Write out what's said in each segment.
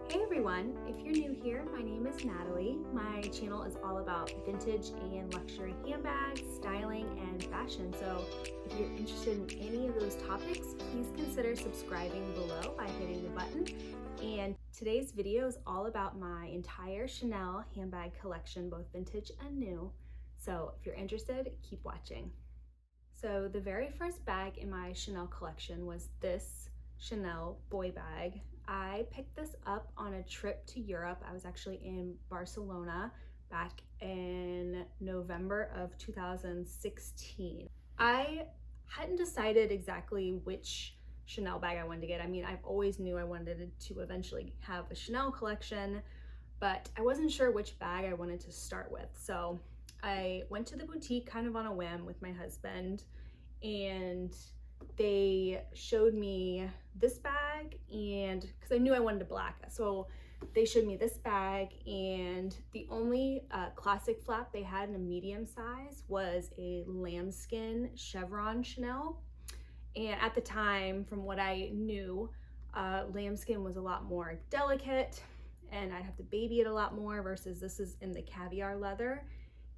Hey everyone, if you're new here, my name is Natalie. My channel is all about vintage and luxury handbags, styling, and fashion. So if you're interested in any of those topics, please consider subscribing below by hitting the button. And today's video is all about my entire Chanel handbag collection, both vintage and new. So if you're interested, keep watching. So the very first bag in my Chanel collection was this Chanel boy bag. I picked this up on a trip to Europe. I was actually in Barcelona back in November of 2016. I hadn't decided exactly which Chanel bag I wanted to get. I mean, I've always knew I wanted to eventually have a Chanel collection, but I wasn't sure which bag I wanted to start with. So I went to the boutique kind of on a whim with my husband, and they showed me this bag, and because I knew I wanted a black, so they showed me this bag, and the only classic flap they had in a medium size was a lambskin chevron Chanel. And at the time, from what I knew, lambskin was a lot more delicate and I'd have to baby it a lot more, versus this is in the caviar leather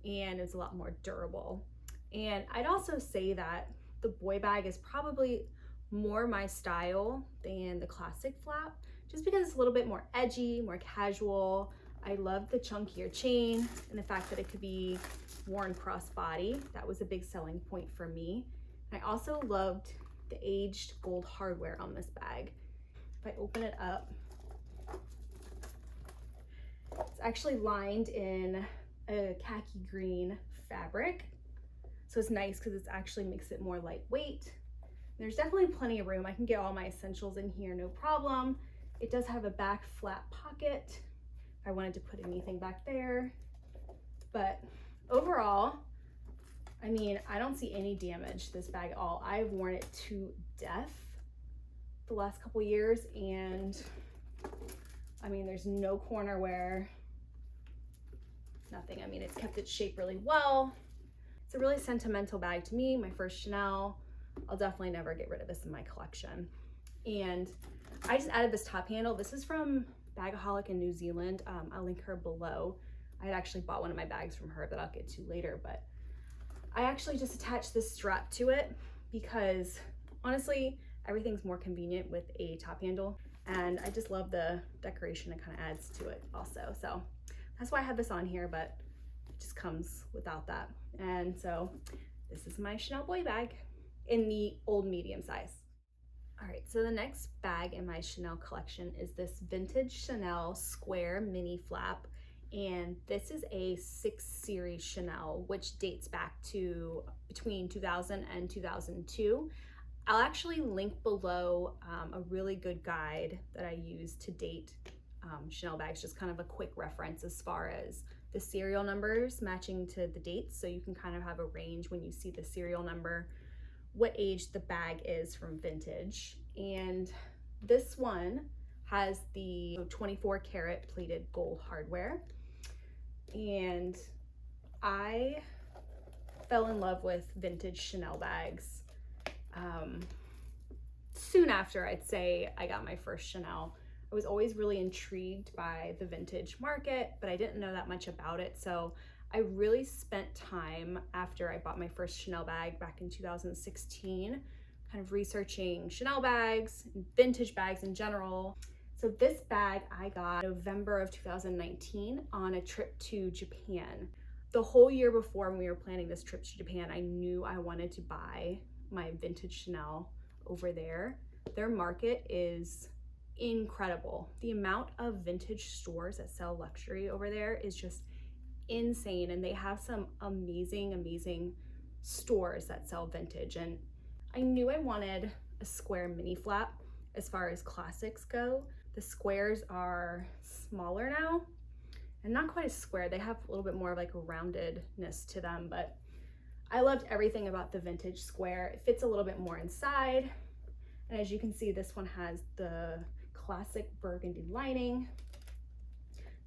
and it's a lot more durable. And I'd also say that the boy bag is probably more my style than the classic flap, just because it's a little bit more edgy, more casual. I love the chunkier chain and the fact that it could be worn crossbody. That was a big selling point for me. And I also loved the aged gold hardware on this bag. If I open it up, it's actually lined in a khaki green fabric. So it's nice because it actually makes it more lightweight. There's definitely plenty of room. I can get all my essentials in here, no problem. It does have a back flat pocket if I wanted to put anything back there. But overall, I mean, I don't see any damage to this bag at all. I've worn it to death the last couple years, and I mean, there's no corner wear, nothing. I mean, it's kept its shape really well. It's a really sentimental bag to me, my first Chanel. I'll definitely never get rid of this in my collection. And I just added this top handle. This is from Bagaholic in New Zealand. I'll link her below. I had actually bought one of my bags from her that I'll get to later, but I actually just attached this strap to it because honestly, everything's more convenient with a top handle. And I just love the decoration it kind of adds to it also. So that's why I have this on here, but it just comes without that. And so this is my Chanel boy bag in the old medium size. All right, so the next bag in my Chanel collection is this vintage Chanel square mini flap. And this is a 6 series Chanel, which dates back to between 2000 and 2002. I'll actually link below a really good guide that I use to date Chanel bags, just kind of a quick reference as far as the serial numbers matching to the dates, so you can kind of have a range when you see the serial number, what age the bag is from vintage. And this one has the 24 karat plated gold hardware. And I fell in love with vintage Chanel bags soon after, I'd say, I got my first Chanel. I was always really intrigued by the vintage market, but I didn't know that much about it. So I really spent time after I bought my first Chanel bag back in 2016, kind of researching Chanel bags, vintage bags in general. So this bag I got November of 2019 on a trip to Japan. The whole year before, when we were planning this trip to Japan, I knew I wanted to buy my vintage Chanel over there. Their market is incredible. The amount of vintage stores that sell luxury over there is just insane, and they have some amazing stores that sell vintage. And I knew I wanted a square mini flap. As far as classics go, the squares are smaller now and not quite as square. They have a little bit more of like a roundedness to them, but I loved everything about the vintage square. It fits a little bit more inside, and as you can see, this one has the classic burgundy lining.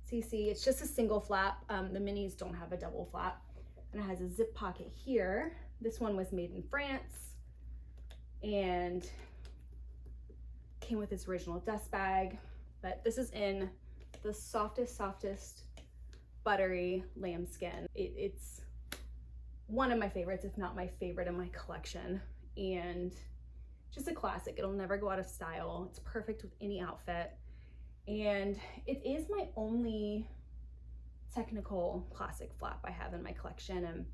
So you see, it's just a single flap. The minis don't have a double flap, and it has a zip pocket here. This one was made in France and came with its original dust bag. but this is in the softest buttery lambskin. It's one of my favorites, if not my favorite in my collection, and just a classic. It'll never go out of style. It's perfect with any outfit, and it is my only technical classic flap I have in my collection, and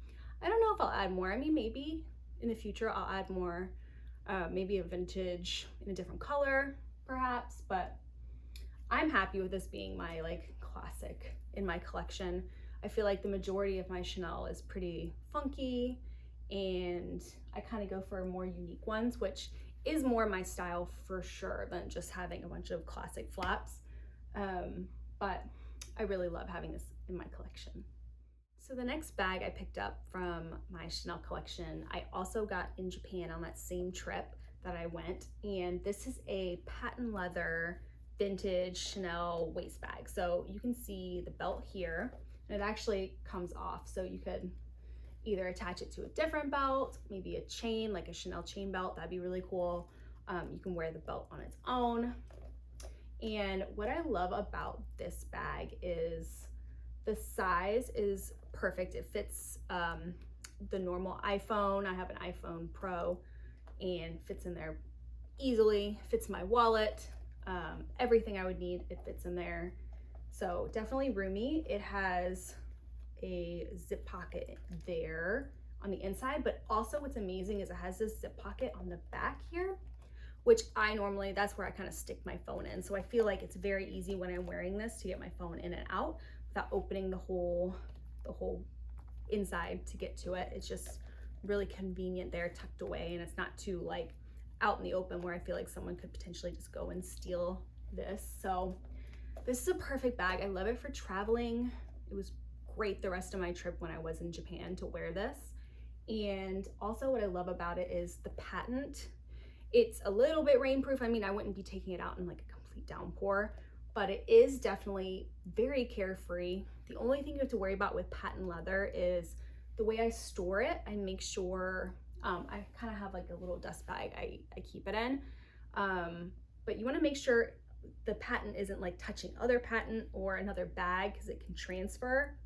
I don't know if I'll add more. I mean, maybe in the future I'll add more, maybe a vintage in a different color perhaps, but I'm happy with this being my like classic in my collection. I feel like the majority of my Chanel is pretty funky, and I kind of go for more unique ones, which is more my style for sure than just having a bunch of classic flaps. But I really love having this in my collection. So the next bag I picked up from my Chanel collection, I also got in Japan on that same trip that I went, and this is a patent leather vintage Chanel waist bag. So you can see the belt here, and it actually comes off, so you could either attach it to a different belt, maybe a chain, like a Chanel chain belt, that'd be really cool. You can wear the belt on its own. And what I love about this bag is the size is perfect. It fits the normal iPhone. I have an iPhone Pro, and fits in there easily, fits my wallet, everything I would need, it fits in there. So definitely roomy. It has a zip pocket there on the inside, but also what's amazing is it has this zip pocket on the back here, which that's where I kind of stick my phone in. So I feel like it's very easy when I'm wearing this to get my phone in and out without opening the whole inside to get to it. It's just really convenient there, tucked away, and it's not too like out in the open where I feel like someone could potentially just go and steal this. So this is a perfect bag. I love it for traveling. It was great the rest of my trip when I was in Japan to wear this. And also what I love about it is the patent. It's a little bit rainproof. I mean, I wouldn't be taking it out in like a complete downpour, but it is definitely very carefree. The only thing you have to worry about with patent leather is the way I store it. I make sure, I kind of have like a little dust bag I keep it in, but you want to make sure the patent isn't like touching other patent or another bag, because it can transfer,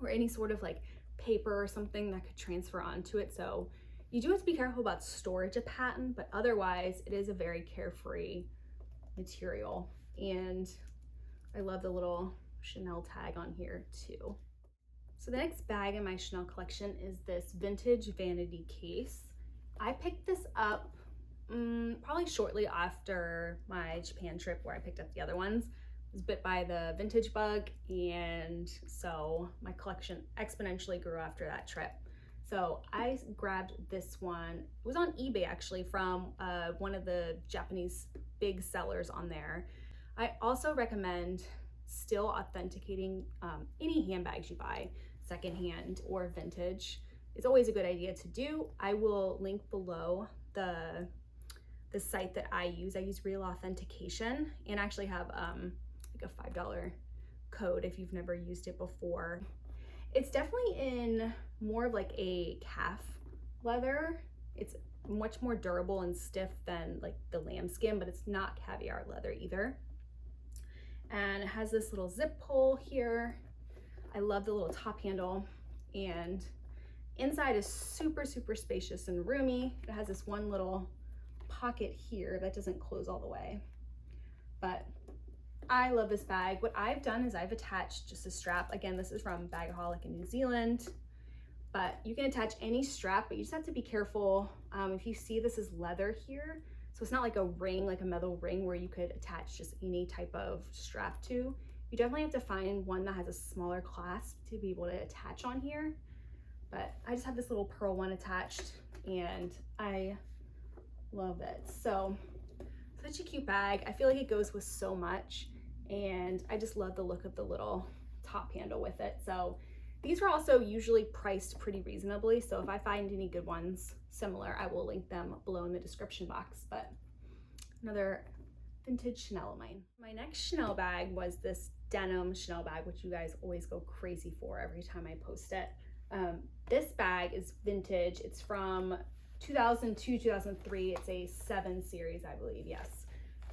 or any sort of like paper or something that could transfer onto it. So you do have to be careful about storage of patent, but otherwise it is a very carefree material. And I love the little Chanel tag on here too. So the next bag in my Chanel collection is this vintage vanity case. I picked this up probably shortly after my Japan trip where I picked up the other ones. I was bit by the vintage bug, and so my collection exponentially grew after that trip. So I grabbed this one. It was on eBay actually, from one of the Japanese big sellers on there. I also recommend still authenticating any handbags you buy, secondhand or vintage. It's always a good idea to do. I will link below the site that I use. I use Real Authentication, and actually have like a $5 code if you've never used it before. It's definitely in more of like a calf leather. It's much more durable and stiff than like the lambskin, but it's not caviar leather either. And it has this little zip pull here. I love the little top handle, and inside is super spacious and roomy. It has this one little pocket here that doesn't close all the way, but I love this bag. What I've done is I've attached just a strap. Again, this is from Bagaholic in New Zealand, but you can attach any strap, but you just have to be careful. If you see, this is leather here, so it's not like a ring, like a metal ring where you could attach just any type of strap to. You definitely have to find one that has a smaller clasp to be able to attach on here. But I just have this little pearl one attached, and I love it. So such a cute bag. I feel like it goes with so much, and I just love the look of the little top handle with it. So these are also usually priced pretty reasonably, so if I find any good ones similar, I will link them below in the description box. But another vintage Chanel of mine. My next Chanel bag was this denim Chanel bag, which you guys always go crazy for every time I post it. This bag is vintage. It's from 2002, 2003. It's a 7 series, I believe. Yes,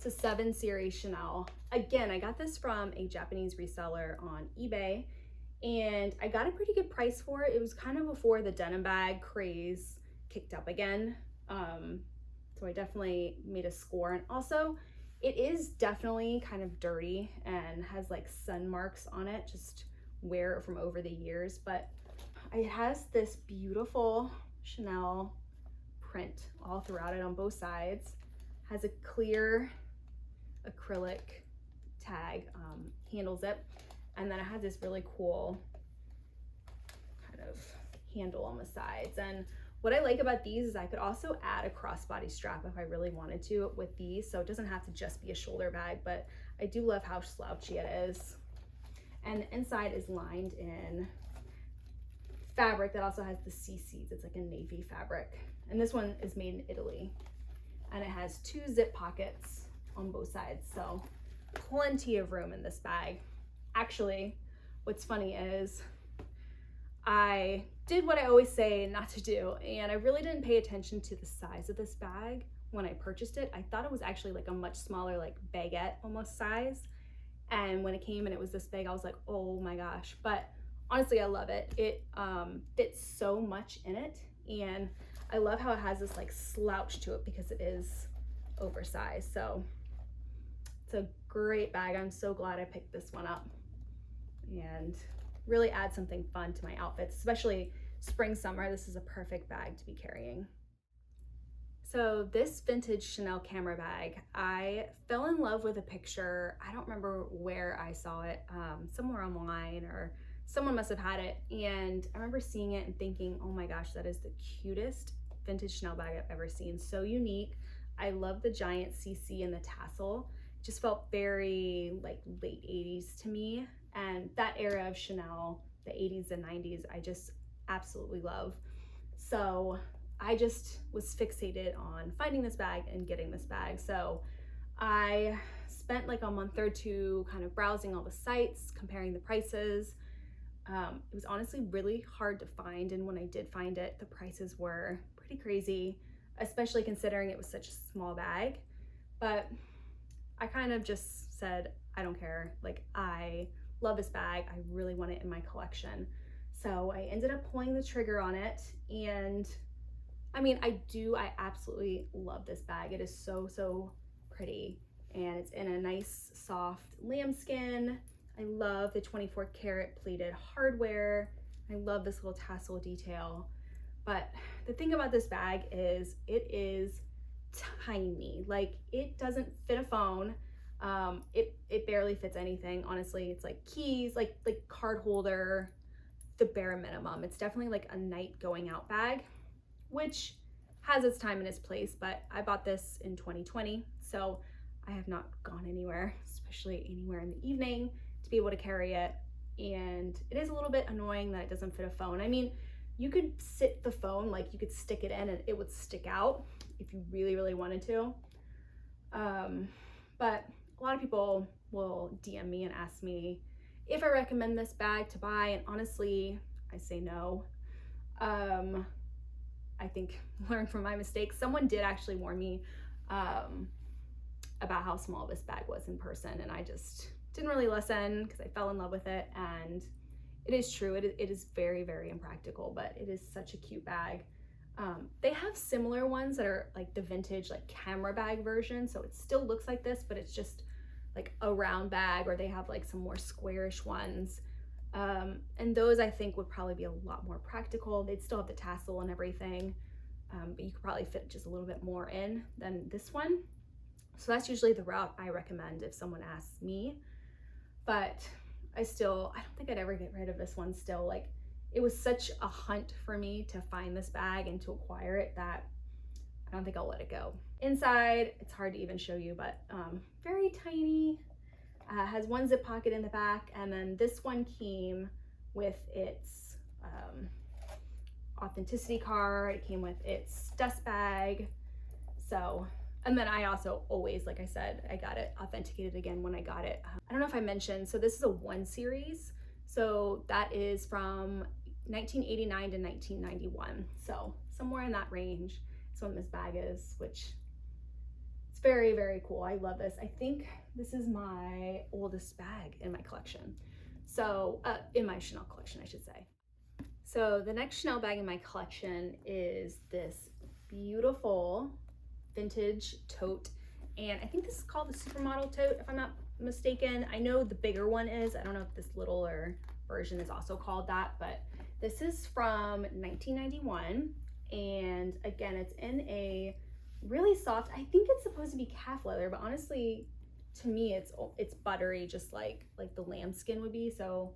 It's a 7 series Chanel. Again, I got this from a Japanese reseller on eBay, and I got a pretty good price for it. It was kind of before the denim bag craze kicked up again. So I definitely made a score. And also, it is definitely kind of dirty and has like sun marks on it, just wear it from over the years. But it has this beautiful Chanel print all throughout it on both sides. Has a clear acrylic tag, handles it, and then it has this really cool kind of handle on the sides. And what I like about these is I could also add a crossbody strap if I really wanted to with these, so it doesn't have to just be a shoulder bag, but I do love how slouchy it is. And the inside is lined in fabric that also has the CCs. It's like a navy fabric, and this one is made in Italy, and it has 2 zip pockets on both sides, so plenty of room in this bag. Actually, what's funny is I did what I always say not to do, and I really didn't pay attention to the size of this bag when I purchased it. I thought it was actually like a much smaller, like baguette almost size, and when it came and it was this big, I was like, oh my gosh. But honestly, I love it. It fits so much in it, and I love how it has this like slouch to it because it is oversized. So it's a great bag. I'm so glad I picked this one up, and really add something fun to my outfits, especially spring, summer. This is a perfect bag to be carrying. So this vintage Chanel camera bag, I fell in love with a picture. I don't remember where I saw it, somewhere online, or someone must have had it. And I remember seeing it and thinking, oh my gosh, that is the cutest vintage Chanel bag I've ever seen. So unique. I love the giant CC and the tassel. It just felt very like late 80s to me. And that era of Chanel, the 80s and 90s, I just absolutely love. So I just was fixated on finding this bag and getting this bag. So I spent like a month or two kind of browsing all the sites, comparing the prices. It was honestly really hard to find, and when I did find it, the prices were pretty crazy, especially considering it was such a small bag. But I kind of just said, I don't care. Like, I love this bag. I really want it in my collection. So I ended up pulling the trigger on it, and I mean, I absolutely love this bag. It is so, so pretty, and it's in a nice soft lambskin. I love the 24 karat plated hardware. I love this little tassel detail. But the thing about this bag is it is tiny. Like, it doesn't fit a phone. It barely fits anything, honestly. It's like keys, like card holder, the bare minimum. It's definitely like a night going out bag, which has its time and its place, but I bought this in 2020, so I have not gone anywhere, especially anywhere in the evening, to be able to carry it. And it is a little bit annoying that it doesn't fit a phone. I mean, you could sit the phone, like you could stick it in and it would stick out if you really, really wanted to. But a lot of people will DM me and ask me if I recommend this bag to buy, and honestly, I say no. I think learn from my mistakes. Someone did actually warn me about how small this bag was in person, and I just didn't really listen because I fell in love with it. And it is true, it is very, very impractical, but it is such a cute bag. They have similar ones that are like the vintage like camera bag version, so it still looks like this, but it's just like a round bag, or they have like some more squarish ones. And those I think would probably be a lot more practical. They'd still have the tassel and everything, but you could probably fit just a little bit more in than this one. So that's usually the route I recommend if someone asks me. But I don't think I'd ever get rid of this one still. Like, it was such a hunt for me to find this bag and to acquire it that I don't think I'll let it go. Inside, it's hard to even show you, but very tiny. Has one zip pocket in the back, and then this one came with its authenticity card. It came with its dust bag. So, and then I also always, like I said, I got it authenticated again when I got it. I don't know if I mentioned, so this is a 1 series. So that is from 1989 to 1991. So somewhere in that range is when this bag is, which it's very, very cool. I love this. I think this is my oldest bag in my collection. So, in my Chanel collection, I should say. So the next Chanel bag in my collection is this beautiful vintage tote. And I think this is called the supermodel tote, if I'm not mistaken. I know the bigger one is. I don't know if this littler version is also called that, but this is from 1991. And again, it's in a really soft, I think it's supposed to be calf leather, but honestly, to me, it's buttery, just like the lambskin would be. So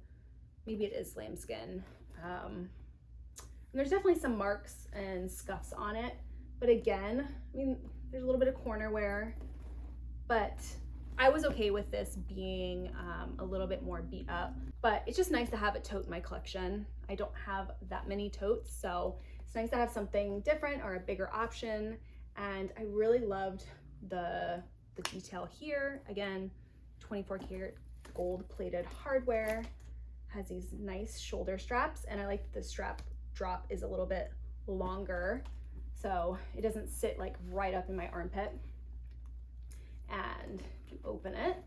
maybe it is lambskin. And there's definitely some marks and scuffs on it, but again, I mean, there's a little bit of corner wear, but I was okay with this being a little bit more beat up, but it's just nice to have a tote in my collection. I don't have that many totes, so it's nice to have something different or a bigger option. And I really loved the detail here. Again, 24 karat gold plated hardware, has these nice shoulder straps, and I like that the strap drop is a little bit longer, so it doesn't sit like right up in my armpit. And if you open it,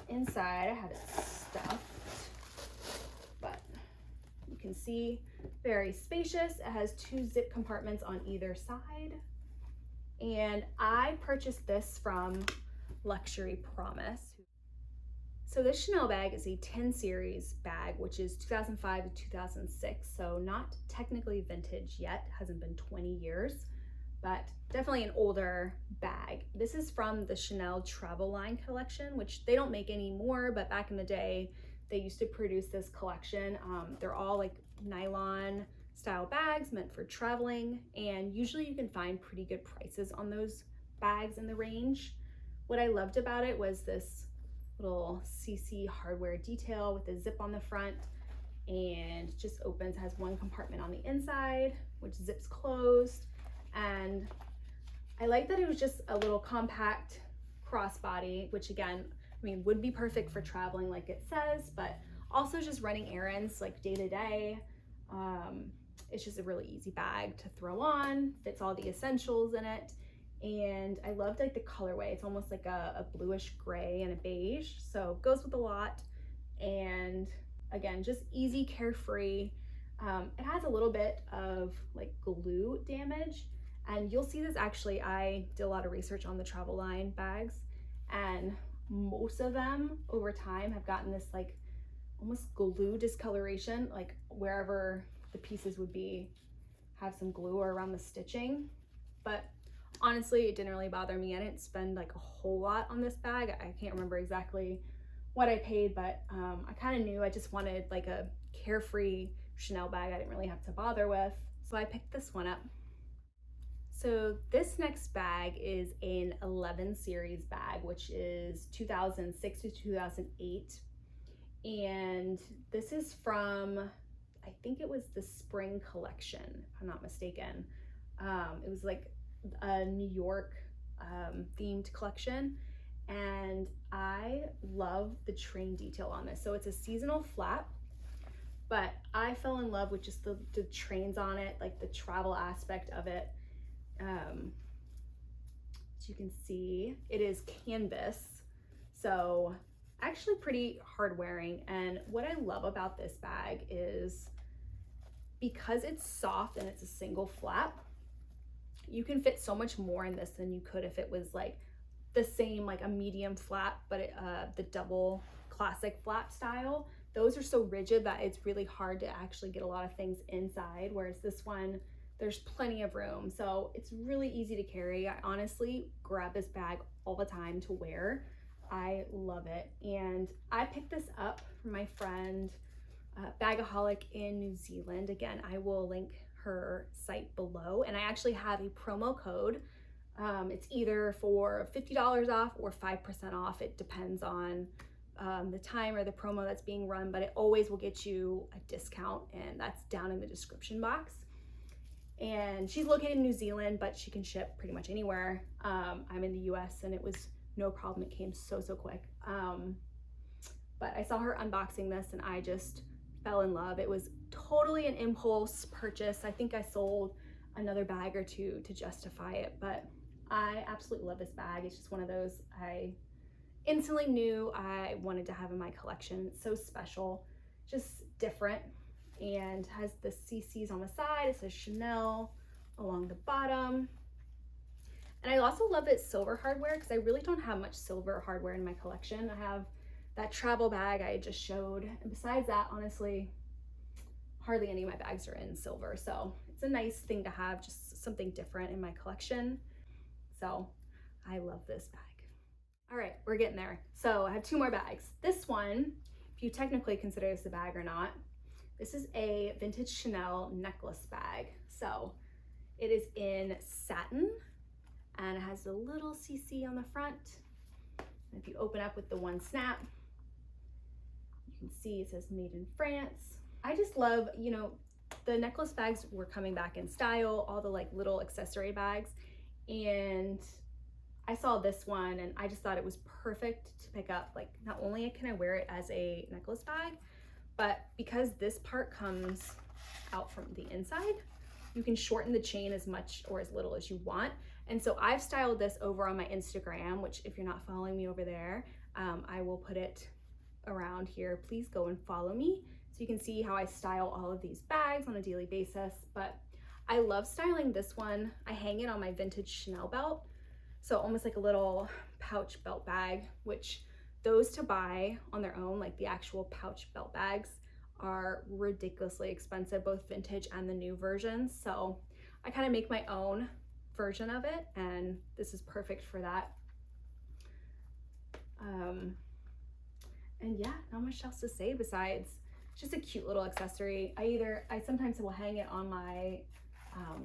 inside I have it stuffed, but you can see very spacious. It has 2 zip compartments on either side. And I purchased this from Luxury Promise. So this Chanel bag is a 10 series bag, which is 2005 to 2006. So not technically vintage yet, hasn't been 20 years, but definitely an older bag. This is from the Chanel Travel Line collection, which they don't make anymore, but back in the day, they used to produce this collection. They're all like nylon style bags meant for traveling, and usually you can find pretty good prices on those bags in the range. What I loved about it was this little CC hardware detail with a zip on the front, and just opens, has 1 compartment on the inside, which zips closed. And I like that it was just a little compact crossbody, which again, I mean, would be perfect for traveling like it says, but also just running errands like day to day. It's just a really easy bag to throw on, fits all the essentials in it. And I loved like the colorway. It's almost like a bluish gray and a beige, so goes with a lot. And again, just easy, carefree. It has a little bit of like glue damage, and you'll see this. Actually, I did a lot of research on the Travel Line bags, and most of them over time have gotten this like almost glue discoloration, like wherever the pieces would be have some glue or around the stitching. But honestly, it didn't really bother me. I didn't spend like a whole lot on this bag. I can't remember exactly what I paid, but I kind of knew I just wanted like a carefree Chanel bag I didn't really have to bother with, so I picked this one up. So this next bag is an 11 series bag, which is 2006 to 2008. And this is from, I think it was the spring collection, if I'm not mistaken. It was like a New York themed collection, and I love the train detail on this. So it's a seasonal flap, but I fell in love with just the trains on it, like the travel aspect of it. As you can see, it is canvas, so actually pretty hard wearing. And what I love about this bag is because it's soft and it's a single flap, you can fit so much more in this than you could if it was like the same, like a medium flap, but the double classic flap style. Those are so rigid that it's really hard to actually get a lot of things inside, whereas this one, there's plenty of room, so it's really easy to carry. I honestly grab this bag all the time to wear. I love it. And I picked this up from my friend Bagaholic in New Zealand. Again, I will link her site below, and I actually have a promo code. It's either for $50 off or 5% off. It depends on the time or the promo that's being run, but it always will get you a discount, and that's down in the description box. And she's located in New Zealand, but she can ship pretty much anywhere. I'm in the US, and it was no problem. It came so quick. But I saw her unboxing this and I just fell in love. It was totally an impulse purchase. I think I sold another bag or two to justify it, but I absolutely love this bag. It's just one of those I instantly knew I wanted to have in my collection. It's so special, just different, and has the CCs on the side. It says Chanel along the bottom. And I also love its silver hardware because I really don't have much silver hardware in my collection. I have that travel bag I just showed, and besides that, honestly, hardly any of my bags are in silver. So it's a nice thing to have, just something different in my collection. So I love this bag. All right, we're getting there. So I have two more bags. This one, if you technically consider this a bag or not, this is a vintage Chanel necklace bag. So it is in satin and it has a little CC on the front. And if you open up with the one snap, you can see it says made in France. I just love, you know, the necklace bags were coming back in style, all the like little accessory bags. And I saw this one and I just thought it was perfect to pick up. Like, not only can I wear it as a necklace bag, but because this part comes out from the inside, you can shorten the chain as much or as little as you want. And so I've styled this over on my Instagram, which if you're not following me over there, I will put it around here. Please go and follow me so you can see how I style all of these bags on a daily basis. But I love styling this one. I hang it on my vintage Chanel belt. So almost like a little pouch belt bag, which those to buy on their own, like the actual pouch belt bags, are ridiculously expensive, both vintage and the new versions. So I kind of make my own version of it, and this is perfect for that. And yeah, not much else to say besides just a cute little accessory. I sometimes will hang it on my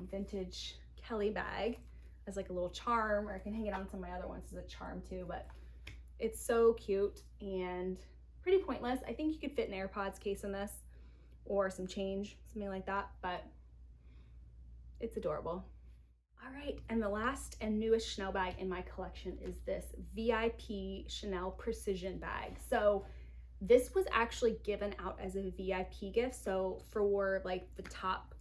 vintage Kelly bag as like a little charm, or I can hang it on some of my other ones as a charm too, but it's so cute and pretty pointless. I think you could fit an AirPods case in this or some change, something like that, but it's adorable. All right, and the last and newest Chanel bag in my collection is this VIP Chanel Precision bag. So this was actually given out as a VIP gift. So for like the top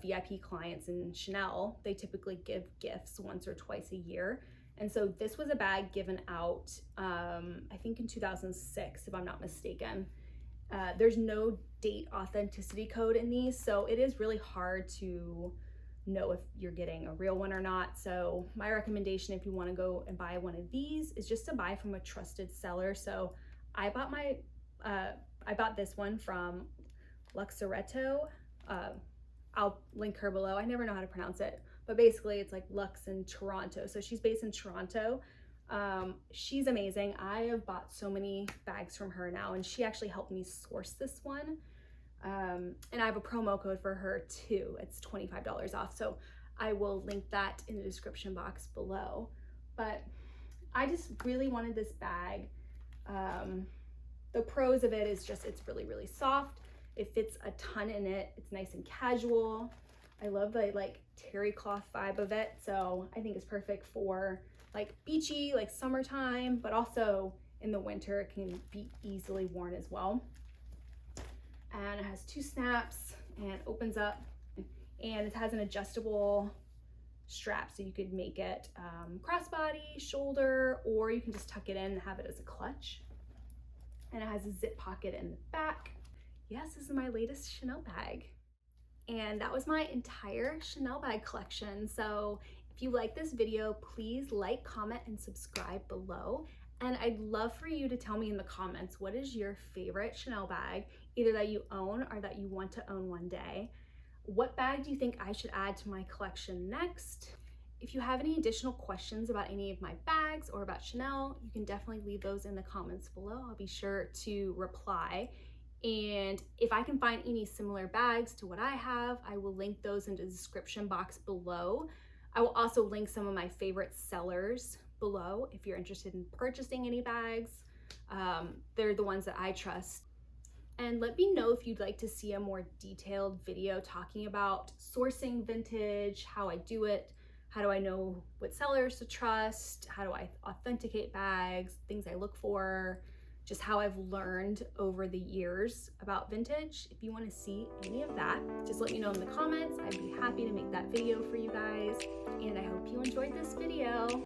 VIP clients in Chanel, they typically give gifts once or twice a year. And so this was a bag given out, I think in 2006, if I'm not mistaken. There's no date authenticity code in these, so it is really hard to know if you're getting a real one or not. So my recommendation, if you want to go and buy one of these, is just to buy from a trusted seller. So I bought this one from Luxoretto. I'll link her below. I never know how to pronounce it, but basically it's like Lux in Toronto. So she's based in Toronto. She's amazing. I have bought so many bags from her now, and she actually helped me source this one. And I have a promo code for her too. It's $25 off. So I will link that in the description box below. But I just really wanted this bag. The pros of it is just it's really, really soft. It fits a ton in it. It's nice and casual. I love the like terry cloth vibe of it. So I think it's perfect for like beachy, like summertime, but also in the winter, it can be easily worn as well. And it has two snaps and opens up, and it has an adjustable strap. So you could make it crossbody, shoulder, or you can just tuck it in and have it as a clutch. And it has a zip pocket in the back. Yes, this is my latest Chanel bag. And that was my entire Chanel bag collection. So if you like this video, please like, comment, and subscribe below. And I'd love for you to tell me in the comments, what is your favorite Chanel bag, either that you own or that you want to own one day? What bag do you think I should add to my collection next? If you have any additional questions about any of my bags or about Chanel, you can definitely leave those in the comments below. I'll be sure to reply. And if I can find any similar bags to what I have, I will link those in the description box below. I will also link some of my favorite sellers below if you're interested in purchasing any bags. They're the ones that I trust. And let me know if you'd like to see a more detailed video talking about sourcing vintage, how I do it, how do I know what sellers to trust, how do I authenticate bags, things I look for, just how I've learned over the years about vintage. If you want to see any of that, just let me know in the comments. I'd be happy to make that video for you guys. And I hope you enjoyed this video.